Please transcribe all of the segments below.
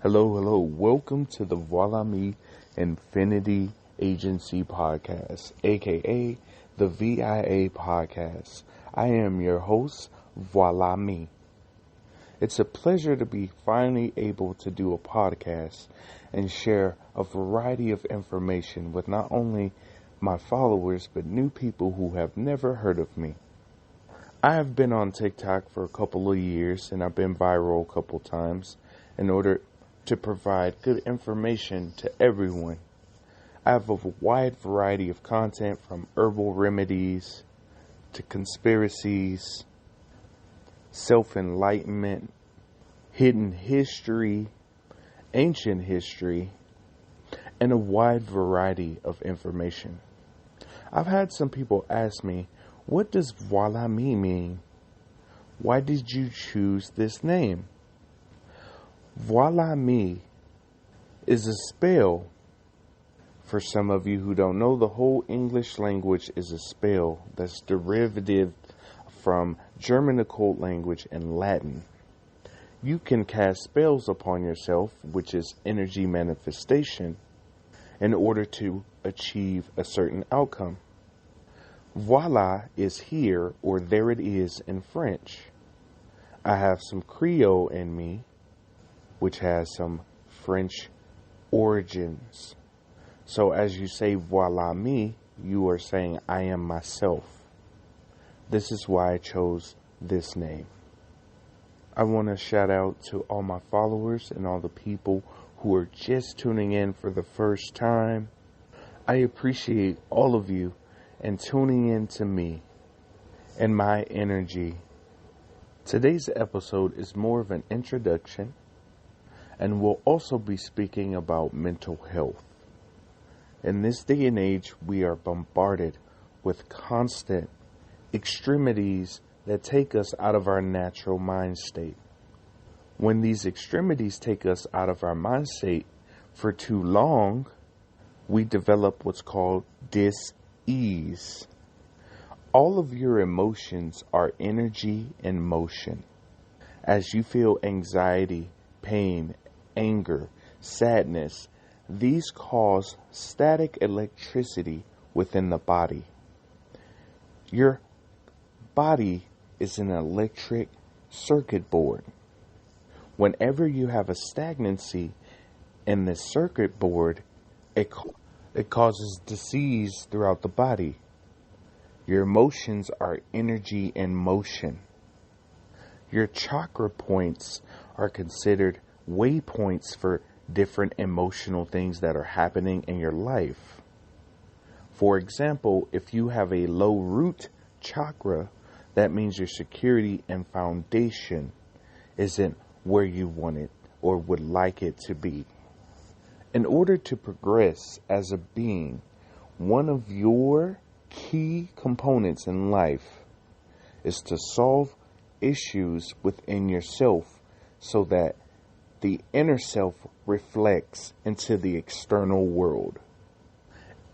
Hello. Welcome to the Voilame Infinity Agency Podcast, aka the V.I.A podcast. I am your host, Voilame. It's a pleasure to be finally able to do a podcast and share a variety of information with not only my followers, but new people who have never heard of me. I have been on TikTok for a couple of years and I've been viral a couple times in order to provide good information to everyone. I have a wide variety of content from herbal remedies to conspiracies, self-enlightenment, hidden history, ancient history, and a wide variety of information. I've had some people ask me, what does Voilame mean? Why did you choose this name? Voilame is a spell. For some of you who don't know, the whole English language is a spell that's derivative from German occult language and Latin. You can cast spells upon yourself, which is energy manifestation, in order to achieve a certain outcome. Voila is here, or there it is in French. I have some Creole in me, which has some French origins. So as you say voila me, you are saying I am myself. This is why I chose this name. I want to shout out to all my followers and all the people who are just tuning in for the first time. I appreciate all of you and tuning in to me and my energy. Today's episode is more of an introduction, and we'll also be speaking about mental health. In this day and age, we are bombarded with constant extremities that take us out of our natural mind state. When these extremities take us out of our mind state for too long, we develop what's called dis-ease. All of your emotions are energy in motion. As you feel anxiety, pain, anger, sadness, these cause static electricity within the body. Your body is an electric circuit board. Whenever you have a stagnancy in the circuit board, it causes disease throughout the body. Your emotions are energy in motion. Your chakra points are considered waypoints for different emotional things that are happening in your life. For example, if you have a low root chakra, that means your security and foundation isn't where you want it or would like it to be. In order to progress as a being, one of your key components in life is to solve issues within yourself so that the inner self reflects into the external world.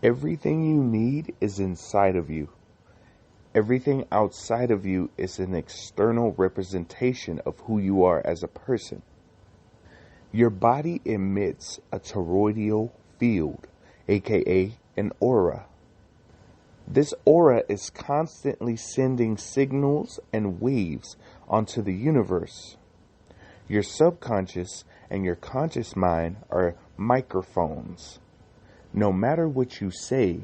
Everything you need is inside of you. Everything outside of you is an external representation of who you are as a person. Your body emits a toroidal field, aka an aura. This aura is constantly sending signals and waves onto the universe. Your subconscious and your conscious mind are microphones. No matter what you say,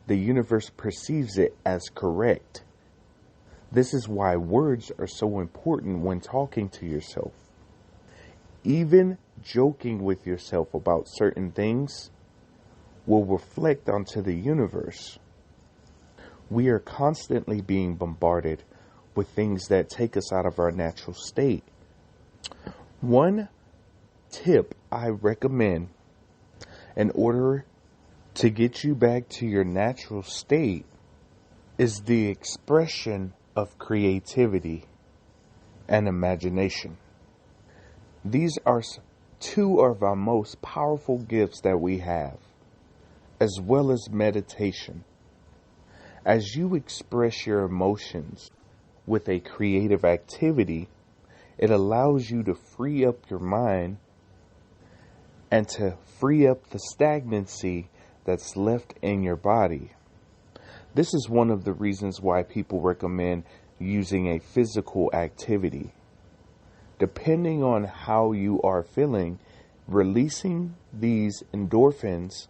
the universe perceives it as correct. This is why words are so important when talking to yourself. Even joking with yourself about certain things will reflect onto the universe. We are constantly being bombarded with things that take us out of our natural state. One tip I recommend in order to get you back to your natural state is the expression of creativity and imagination. These are two of our most powerful gifts that we have, as well as meditation. As you express your emotions with a creative activity, it allows you to free up your mind and to free up the stagnancy that's left in your body. This is one of the reasons why people recommend using a physical activity. Depending on how you are feeling, releasing these endorphins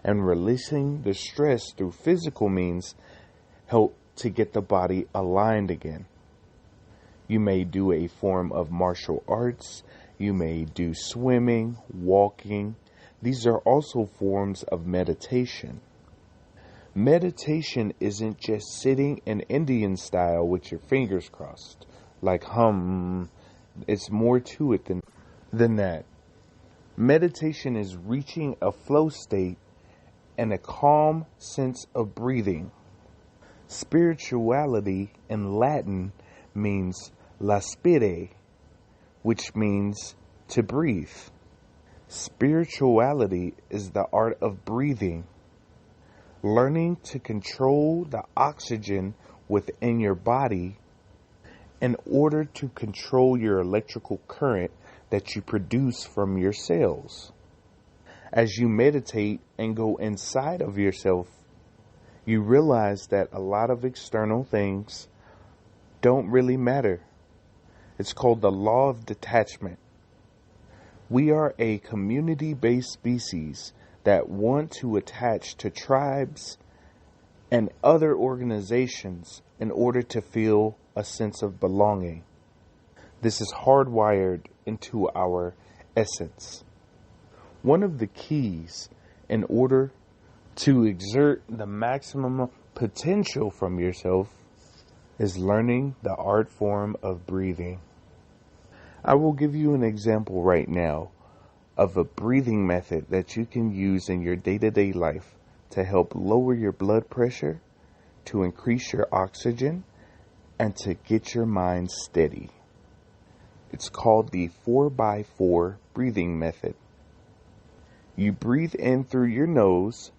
and releasing the stress through physical means help to get the body aligned again. You may do a form of martial arts. You may do swimming, walking. These are also forms of meditation. Meditation isn't just sitting in Indian style with your fingers crossed, like hum. It's more to it than that. Meditation is reaching a flow state and a calm sense of breathing. Spirituality in Latin means laspire, which means to breathe. Spirituality is the art of breathing, learning to control the oxygen within your body in order to control your electrical current that you produce from your cells. As you meditate and go inside of yourself, you realize that a lot of external things don't really matter. It's called the law of detachment. We are a community-based species that want to attach to tribes and other organizations in order to feel a sense of belonging. This is hardwired into our essence. One of the keys in order to exert the maximum potential from yourself is learning the art form of breathing. I will give you an example right now of a breathing method that you can use in your day-to-day life to help lower your blood pressure, to increase your oxygen, and to get your mind steady. It's called the 4x4 breathing method. You breathe in through your nose,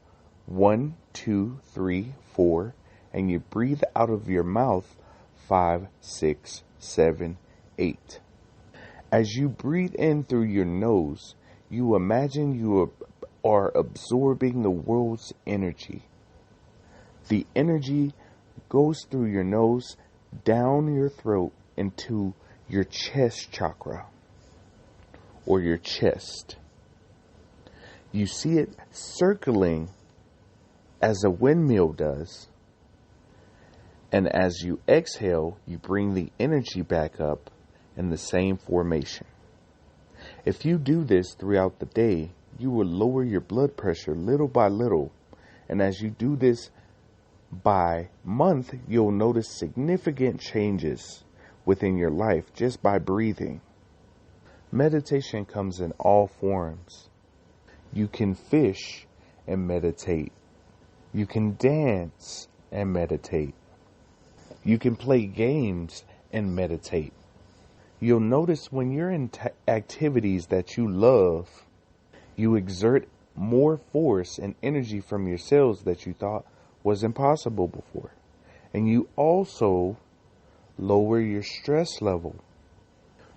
1, 2, 3, 4, and you breathe out of your mouth, 5, 6, 7, 8. As you breathe in through your nose, you imagine you are absorbing the world's energy. The energy goes through your nose, down your throat, into your chest chakra, or your chest. You see it circling as a windmill does. And as you exhale, you bring the energy back up in the same formation. If you do this throughout the day, you will lower your blood pressure little by little. And as you do this by month, you'll notice significant changes within your life just by breathing. Meditation comes in all forms. You can fish and meditate. You can dance and meditate. You can play games and meditate. You'll notice when you're in activities that you love, you exert more force and energy from your cells that you thought was impossible before. And you also lower your stress level.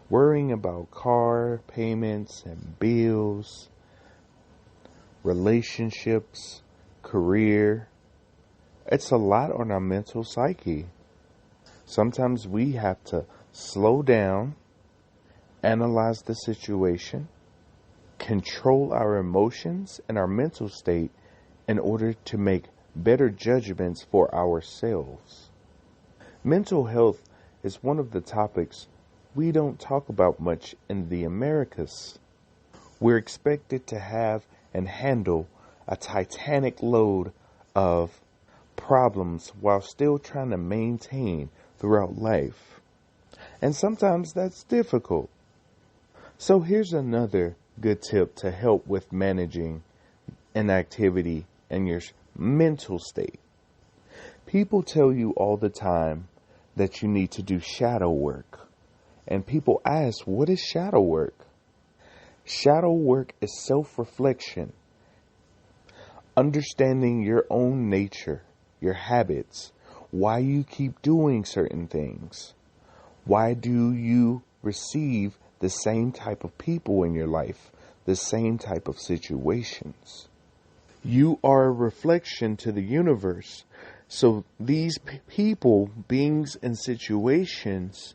Worrying about car payments and bills, relationships, career. It's a lot on our mental psyche. Sometimes we have to slow down, analyze the situation, control our emotions and our mental state in order to make better judgments for ourselves. Mental health is one of the topics we don't talk about much in the Americas. We're expected to have and handle a titanic load of problems while still trying to maintain throughout life. And sometimes that's difficult. So here's another good tip to help with managing an activity and your mental state. People tell you all the time that you need to do shadow work. And people ask, what is shadow work? Shadow work is self-reflection. Understanding your own nature, your habits, why you keep doing certain things. Why do you receive the same type of people in your life the same type of situations. You are a reflection to the universe. So these people, beings, and situations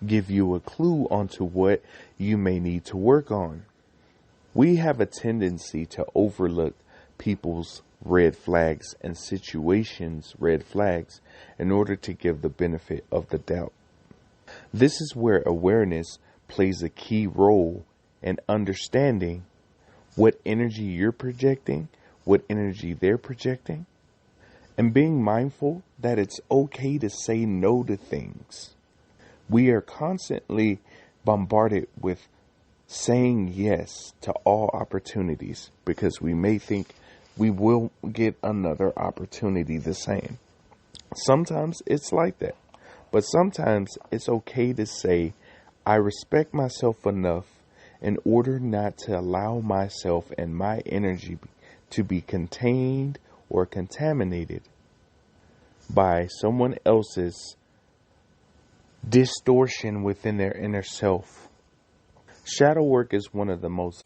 give you a clue onto what you may need to work on. We have a tendency to overlook people's red flags and situations' red flags in order to give the benefit of the doubt. This is where awareness plays a key role in understanding what energy you're projecting, what energy they're projecting, and being mindful that it's okay to say no to things. We are constantly bombarded with saying yes to all opportunities because we may think we will get another opportunity the same. Sometimes it's like that, but sometimes it's okay to say, I respect myself enough in order not to allow myself and my energy to be contained or contaminated by someone else's distortion within their inner self. Shadow work is one of the most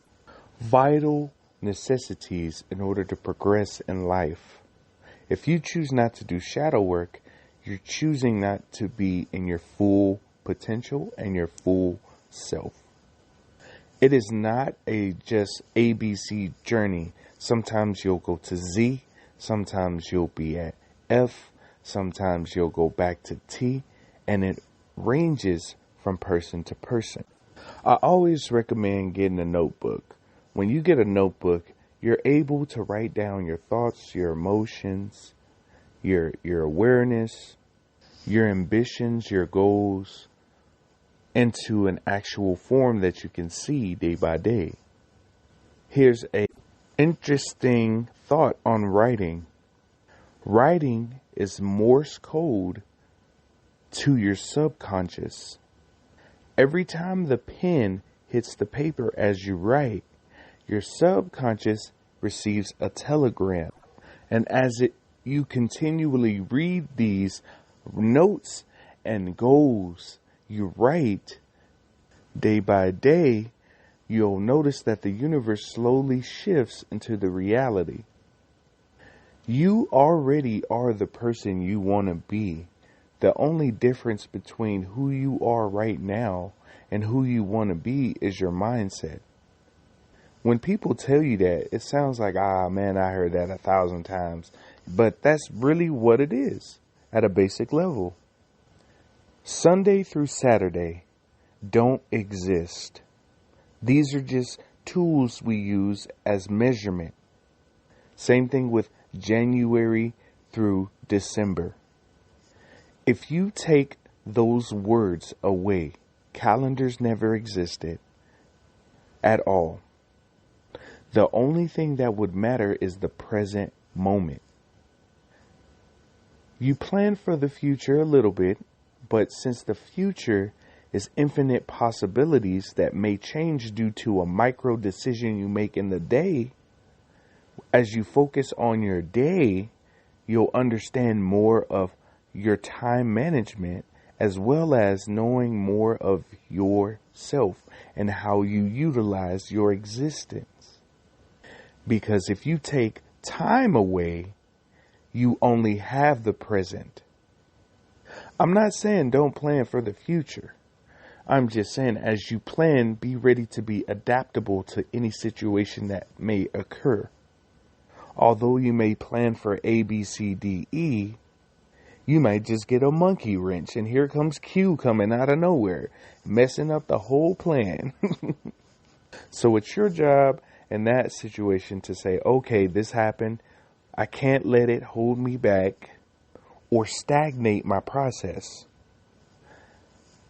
vital necessities in order to progress in life. If you choose not to do shadow work, you're choosing not to be in your full potential and your full self. It is not a just ABC journey. Sometimes you'll go to Z, sometimes you'll be at F, sometimes you'll go back to T, and it ranges from person to person. I always recommend getting a notebook. When you get a notebook, you're able to write down your thoughts, your emotions, your awareness, your ambitions, your goals, into an actual form that you can see day by day. Here's a interesting thought on writing. Writing is Morse code to your subconscious. Every time the pen hits the paper as you write, your subconscious receives a telegram. And as you continually read these notes and goals you write day by day, you'll notice that the universe slowly shifts into the reality. You already are the person you want to be. The only difference between who you are right now and who you want to be is your mindset. When people tell you that, it sounds like, man, I heard that 1,000 times. But that's really what it is at a basic level. Sunday through Saturday don't exist. These are just tools we use as measurement. Same thing with January through December. If you take those words away, calendars never existed at all. The only thing that would matter is the present moment. You plan for the future a little bit, but since the future is infinite possibilities that may change due to a micro decision you make in the day, as you focus on your day, you'll understand more of your time management as well as knowing more of yourself and how you utilize your existence. Because if you take time away, you only have the present. I'm not saying don't plan for the future. I'm just saying as you plan, be ready to be adaptable to any situation that may occur. Although you may plan for A, B, C, D, E, you might just get a monkey wrench and here comes Q coming out of nowhere, messing up the whole plan. So it's your job in that situation to say, okay, this happened. I can't let it hold me back or stagnate my process.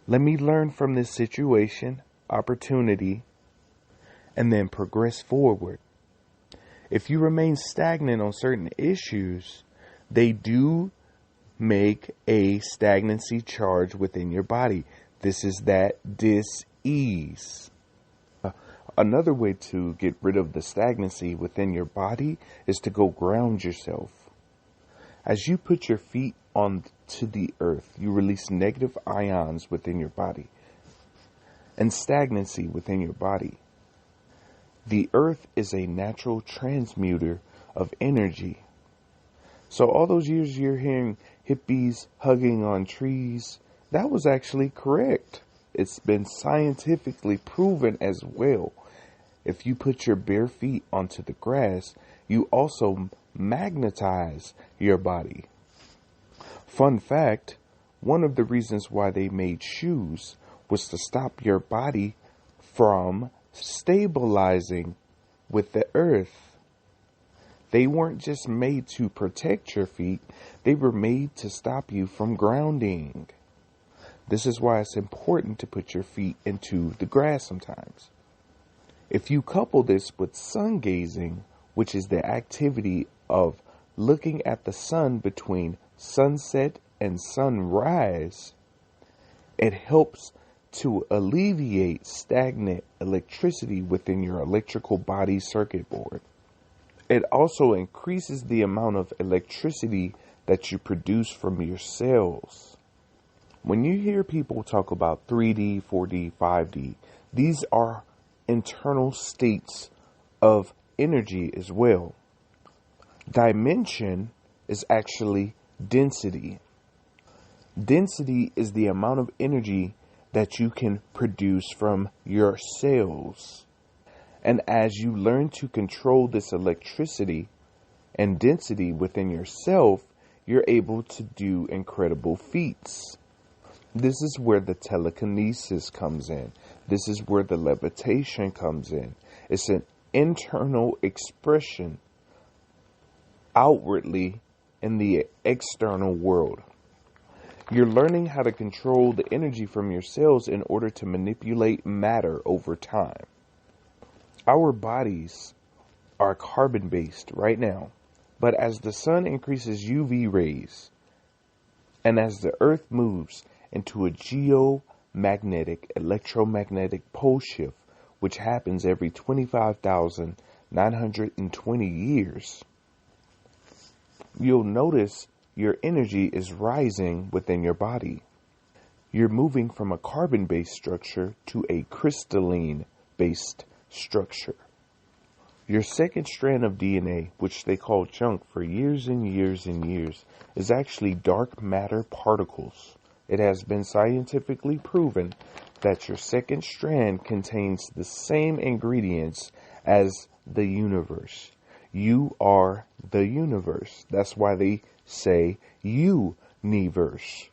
Let me learn from this situation, opportunity, and then progress forward. If you remain stagnant on certain issues, they do make a stagnancy charge within your body. This is that dis-ease. Another way to get rid of the stagnancy within your body is to go ground yourself. As you put your feet onto the earth, you release negative ions within your body and stagnancy within your body. The earth is a natural transmuter of energy. So all those years you're hearing hippies hugging on trees, that was actually correct. It's been scientifically proven as well. If you put your bare feet onto the grass, you also magnetize your body. Fun fact, one of the reasons why they made shoes was to stop your body from stabilizing with the earth. They weren't just made to protect your feet, they were made to stop you from grounding. This is why it's important to put your feet into the grass sometimes. If you couple this with sun gazing, which is the activity of looking at the sun between sunset and sunrise, it helps to alleviate stagnant electricity within your electrical body circuit board. It also increases the amount of electricity that you produce from your cells. When you hear people talk about 3D, 4D, 5D, these are internal states of energy as well. Dimension is actually density. Density is the amount of energy that you can produce from your cells. And as you learn to control this electricity and density within yourself, you're able to do incredible feats. This is where the telekinesis comes in. This is where the levitation comes in. It's an internal expression outwardly in the external world. You're learning how to control the energy from your cells in order to manipulate matter over time. Our bodies are carbon-based right now, but as the sun increases UV rays, and as the earth moves into a geomagnetic electromagnetic pole shift, which happens every 25,920 years, you'll notice your energy is rising within your body. You're moving from a carbon-based structure to a crystalline-based structure. Your second strand of DNA, which they call junk for years and years and years, is actually dark matter particles. It has been scientifically proven that your second strand contains the same ingredients as the universe. You are the universe. That's why they say universe.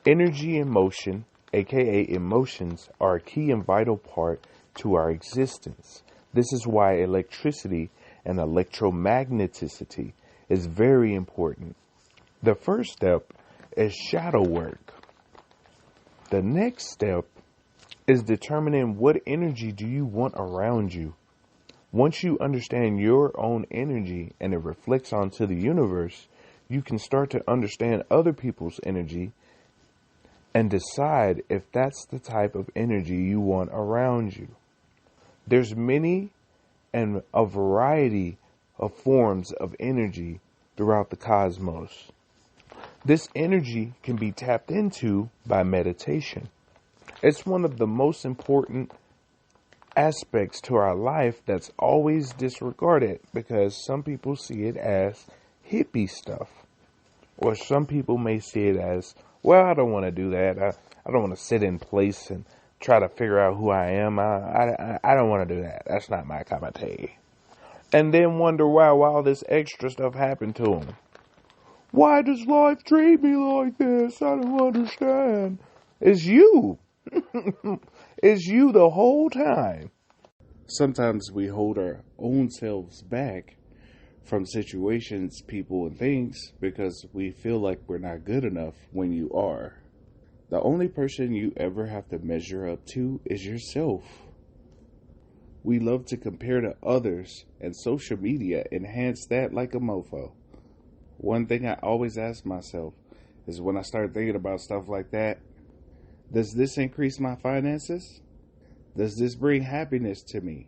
Energy and motion, aka emotions, are a key and vital part to our existence. This is why electricity and electromagneticity is very important. The first step is shadow work. The next step is determining what energy do you want around you. Once you understand your own energy and it reflects onto the universe, you can start to understand other people's energy and decide if that's the type of energy you want around you. There's many and a variety of forms of energy throughout the cosmos. This energy can be tapped into by meditation. It's one of the most important aspects to our life that's always disregarded because some people see it as hippie stuff. Or some people may see it as, well, I don't want to do that. I don't want to sit in place and try to figure out who I am. I don't want to do that. That's not my cup of tea. And then wonder why all this extra stuff happened to them. Why does life treat me like this? I don't understand. It's you. It's you the whole time. Sometimes we hold our own selves back from situations, people, and things because we feel like we're not good enough when you are. The only person you ever have to measure up to is yourself. We love to compare to others, and social media enhance that like a mofo. One thing I always ask myself is when I start thinking about stuff like that, does this increase my finances? Does this bring happiness to me?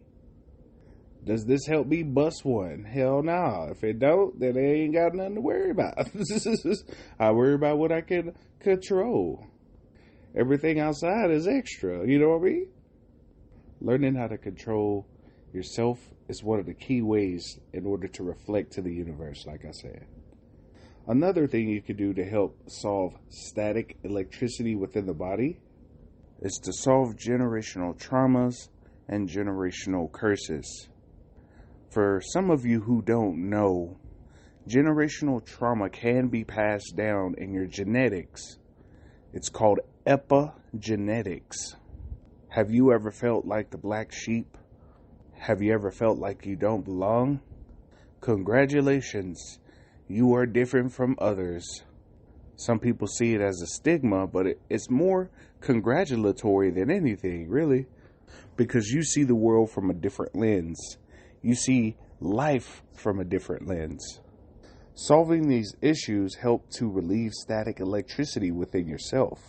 Does this help me bust one? Hell no. If it don't, then I ain't got nothing to worry about. I worry about what I can control. Everything outside is extra. You know what I mean? Learning how to control yourself is one of the key ways in order to reflect to the universe, like I said. Another thing you could do to help solve static electricity within the body is to solve generational traumas and generational curses. For some of you who don't know, generational trauma can be passed down in your genetics. It's called epigenetics. Have you ever felt like the black sheep? Have you ever felt like you don't belong? Congratulations, you are different from others. Some people see it as a stigma, but it's more congratulatory than anything, really, because you see the world from a different lens. You see life from a different lens. Solving these issues help to relieve static electricity within yourself.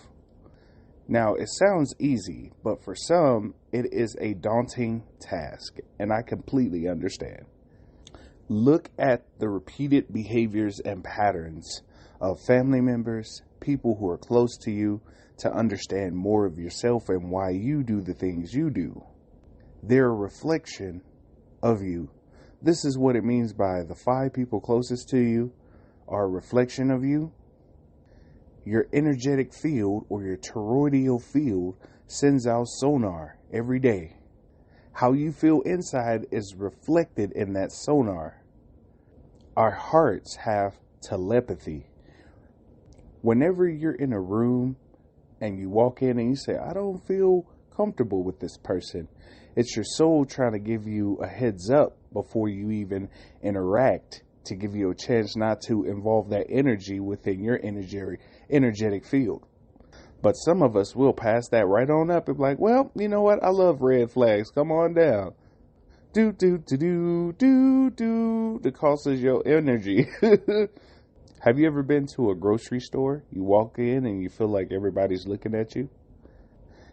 Now, it sounds easy, but for some, it is a daunting task, and I completely understand. Look at the repeated behaviors and patterns of family members, people who are close to you, to understand more of yourself and why you do the things you do. They're a reflection of you. This is what it means by the 5 people closest to you are a reflection of you. Your energetic field or your toroidal field sends out sonar every day. How you feel inside is reflected in that sonar. Our hearts have telepathy. Whenever you're in a room and you walk in and you say, I don't feel comfortable with this person, it's your soul trying to give you a heads up before you even interact, to give you a chance not to involve that energy within your energetic field. But some of us will pass that right on up and be like, well, you know what? I love red flags. Come on down. Do, do, do, do, do, do. The cost is your energy. Have you ever been to a grocery store? You walk in and you feel like everybody's looking at you?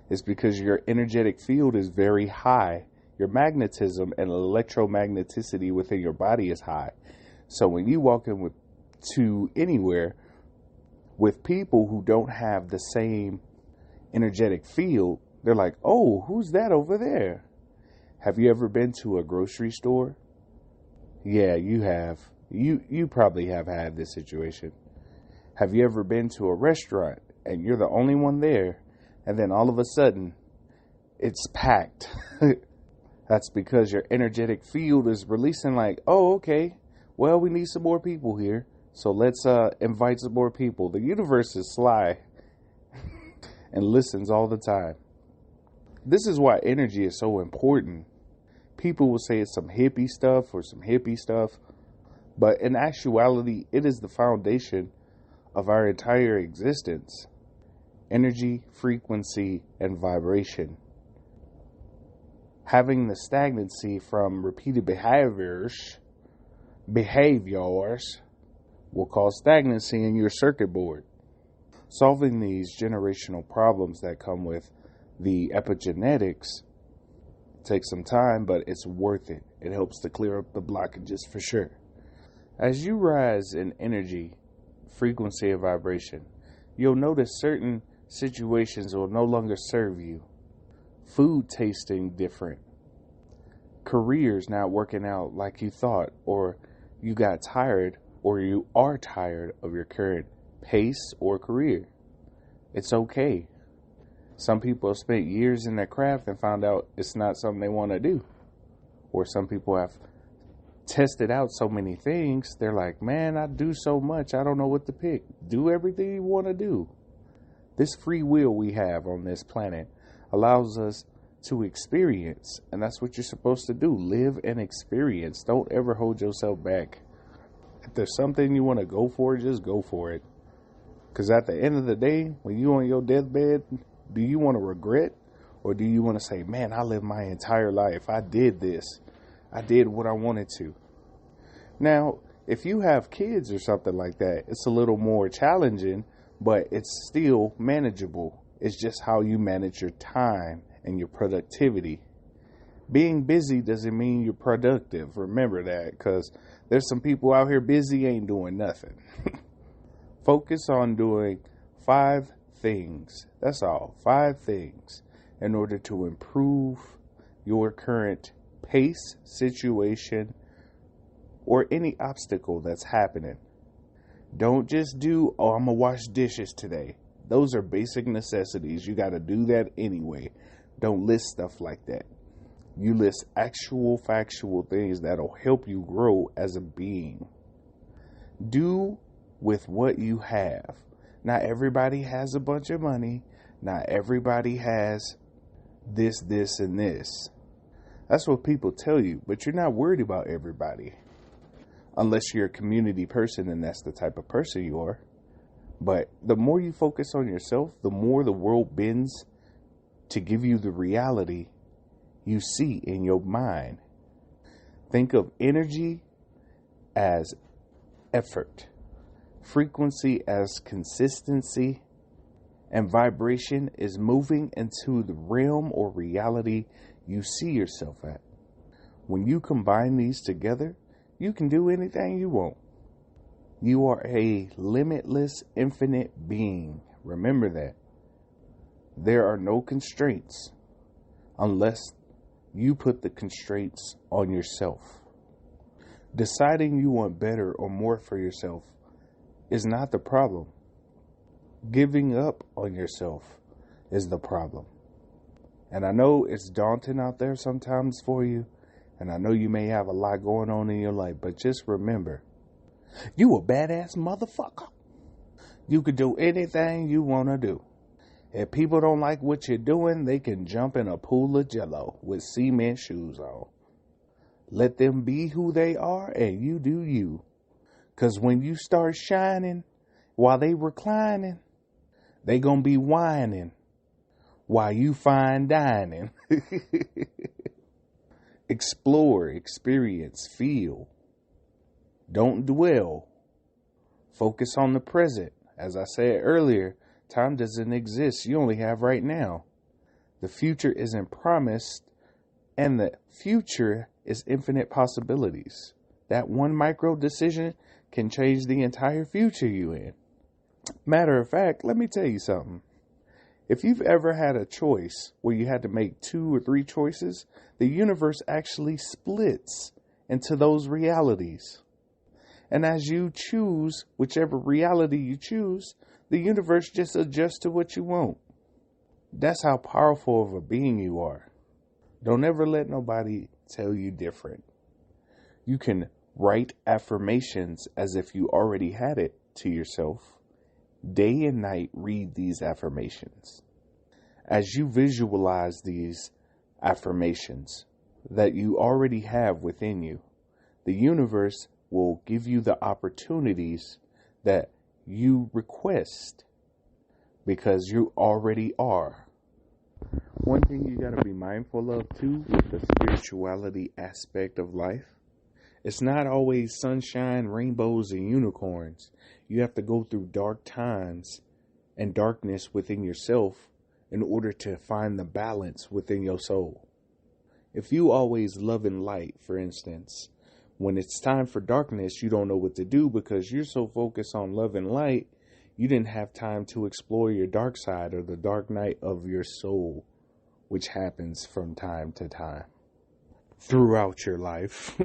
It's because your energetic field is very high. Your magnetism and electromagneticity within your body is high. So when you walk in to anywhere with people who don't have the same energetic field, they're like, oh, who's that over there? Have you ever been to a grocery store? Yeah, you have. You probably have had this situation. Have you ever been to a restaurant and you're the only one there, and then all of a sudden it's packed? That's because your energetic field is releasing like, oh, okay, well, we need some more people here, so let's invite some more people. The universe is sly and listens all the time. This is why energy is so important. People will say it's some hippie stuff or some hippie stuff, but in actuality, it is the foundation of our entire existence. Energy, frequency, and vibration. Having the stagnancy from repeated behaviors will cause stagnancy in your circuit board. Solving these generational problems that come with the epigenetics takes some time, but it's worth it. It helps to clear up the blockages for sure. As you rise in energy, frequency, and vibration, you'll notice certain situations will no longer serve you. Food tasting different. Careers not working out like you thought, or you got tired, or you are tired of your current pace or career. It's okay. Some people have spent years in their craft and found out it's not something they want to do. Or some people have tested out so many things, they're like, man, I do so much, I don't know what to pick. Do everything you want to do. This free will we have on this planet allows us to experience, and that's what you're supposed to do. Live and experience. Don't ever hold yourself back. If there's something you want to go for, just go for it. Because at the end of the day, when you're on your deathbed, do you want to regret, or do you want to say, man, I lived my entire life, I did this, I did what I wanted to? Now, if you have kids or something like that, it's a little more challenging, but it's still manageable. It's just how you manage your time and your productivity. Being busy doesn't mean you're productive. Remember that, because there's some people out here busy ain't doing nothing. Focus on doing 5 things. That's all. 5 things in order to improve your current pace, situation, or any obstacle that's happening. Don't just do, oh, I'm going to wash dishes today. Those are basic necessities. You got to do that anyway. Don't list stuff like that. You list actual, factual things that'll help you grow as a being. Do with what you have. Not everybody has a bunch of money. Not everybody has this, and this. That's what people tell you, but you're not worried about everybody. Unless you're a community person and that's the type of person you are. But the more you focus on yourself, the more the world bends to give you the reality you see in your mind. Think of energy as effort, frequency as consistency, and vibration is moving into the realm or reality you see yourself at. When you combine these together, you can do anything you want. You are a limitless, infinite being. Remember that. There are no constraints unless you put the constraints on yourself. Deciding you want better or more for yourself is not the problem. Giving up on yourself is the problem. And I know it's daunting out there sometimes for you. And I know you may have a lot going on in your life. But just remember, you a badass motherfucker. You could do anything you want to do. If people don't like what you're doing, they can jump in a pool of jello with cement shoes on. Let them be who they are and you do you. Because when you start shining while they reclining, they going to be whining while you fine dining. Explore, experience, feel. Don't dwell. Focus on the present. As I said earlier, time doesn't exist. You only have right now. The future isn't promised, and the future is infinite possibilities. That one micro decision can change the entire future you're in. Matter of fact, let me tell you something. If you've ever had a choice where you had to make 2 or 3 choices, the universe actually splits into those realities. And as you choose whichever reality you choose, the universe just adjusts to what you want. That's how powerful of a being you are. Don't ever let nobody tell you different. You can write affirmations as if you already had it to yourself. Day and night, read these affirmations. As you visualize these affirmations that you already have within you, the universe will give you the opportunities that you request because you already are. One thing you got to be mindful of too with the spirituality aspect of life, it's not always sunshine, rainbows, and unicorns. You have to go through dark times and darkness within yourself in order to find the balance within your soul. If you always love and light, for instance, when it's time for darkness, you don't know what to do because you're so focused on love and light, you didn't have time to explore your dark side or the dark night of your soul, which happens from time to time throughout your life.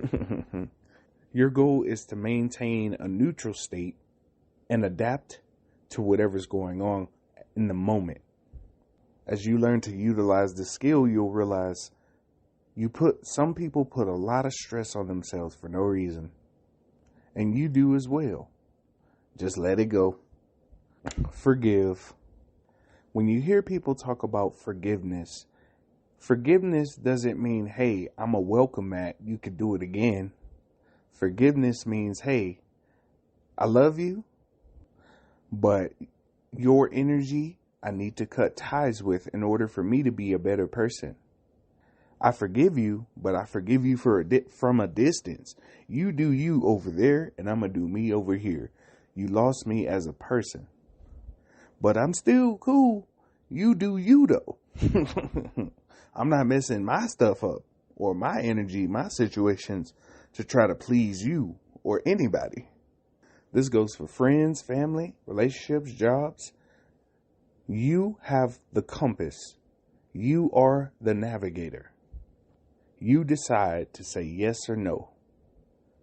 Your goal is to maintain a neutral state and adapt to whatever's going on in the moment. As you learn to utilize the skill, you'll realize some people put a lot of stress on themselves for no reason. And you do as well. Just let it go. Forgive. When you hear people talk about forgiveness doesn't mean, hey, I'm a welcome mat, you could do it again. Forgiveness means, hey, I love you, but your energy I need to cut ties with in order for me to be a better person. I forgive you, but I forgive you from a distance. You do you over there, and I'm going to do me over here. You lost me as a person. But I'm still cool. You do you, though. I'm not messing my stuff up or my energy, my situations to try to please you or anybody. This goes for friends, family, relationships, jobs. You have the compass. You are the navigator. You decide to say yes or no.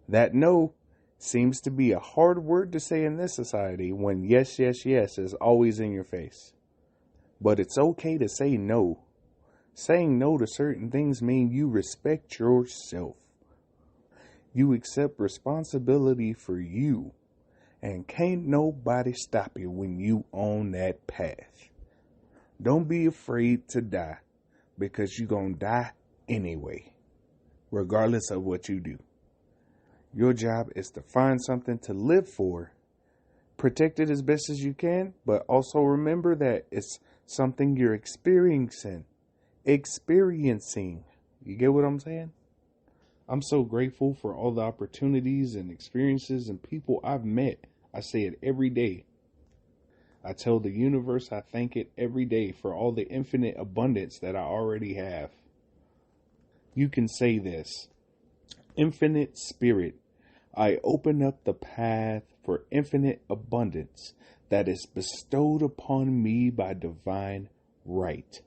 That no seems to be a hard word to say in this society when yes, yes, yes is always in your face. But it's okay to say no. Saying no to certain things means you respect yourself. You accept responsibility for you. And can't nobody stop you when you on that path. Don't be afraid to die, because you're going to die anyway, regardless of what you do. Your job is to find something to live for, protect it as best as you can, but also remember that it's something you're experiencing. You get what I'm saying? I'm so grateful for all the opportunities and experiences and people I've met. I say it every day. I tell the universe I thank it every day for all the infinite abundance that I already have. You can say this: Infinite Spirit, I open up the path for infinite abundance that is bestowed upon me by divine right.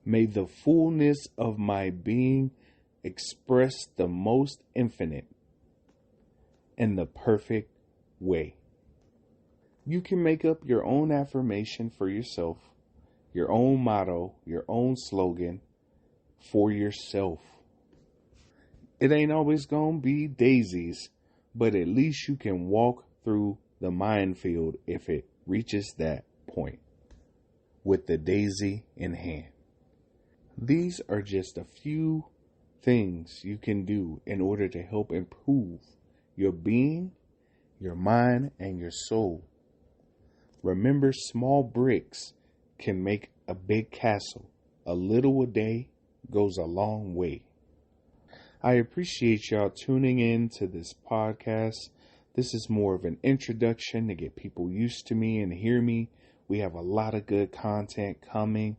May the fullness of my being express the most infinite in the perfect way. You can make up your own affirmation for yourself, your own motto, your own slogan for yourself. It ain't always gonna be daisies, but at least you can walk through the minefield if it reaches that point with the daisy in hand. These are just a few things you can do in order to help improve your being, your mind, and your soul. Remember, small bricks can make a big castle. A little a day goes a long way. I appreciate y'all tuning in to this podcast. This is more of an introduction to get people used to me and hear me. We have a lot of good content coming.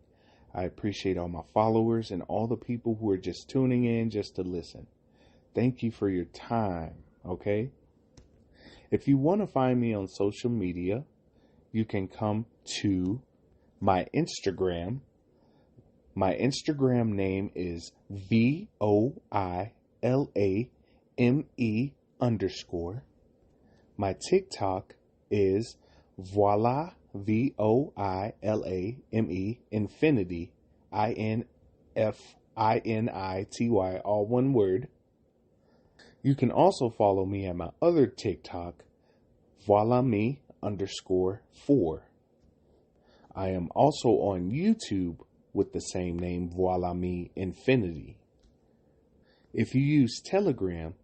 I appreciate all my followers and all the people who are just tuning in just to listen. Thank you for your time, okay? If you want to find me on social media, you can come to my Instagram. My Instagram name is V.I.A.M.E_. My TikTok is Voilame, VOILAME, infinity, INFINITY, all one word. You can also follow me at my other TikTok, Voilame_4. I am also on YouTube with the same name, Voilame Infinity. If you use Telegram,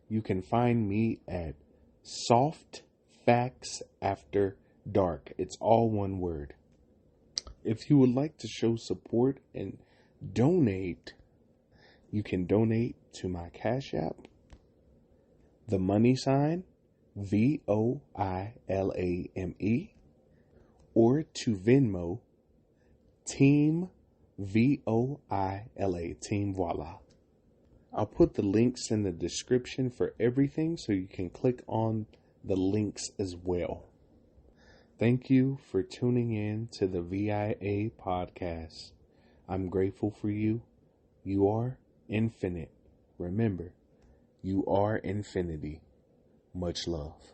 you can find me at Soft Facts After Dark. It's all one word. If you would like to show support and donate, you can donate to my Cashapp, the money sign, VOILAME, or to Venmo, Team VOILA, Team Voila. I'll put the links in the description for everything so you can click on the links as well. Thank you for tuning in to the V.I.A. podcast. I'm grateful for you. You are infinite. Remember, you are infinity. Much love.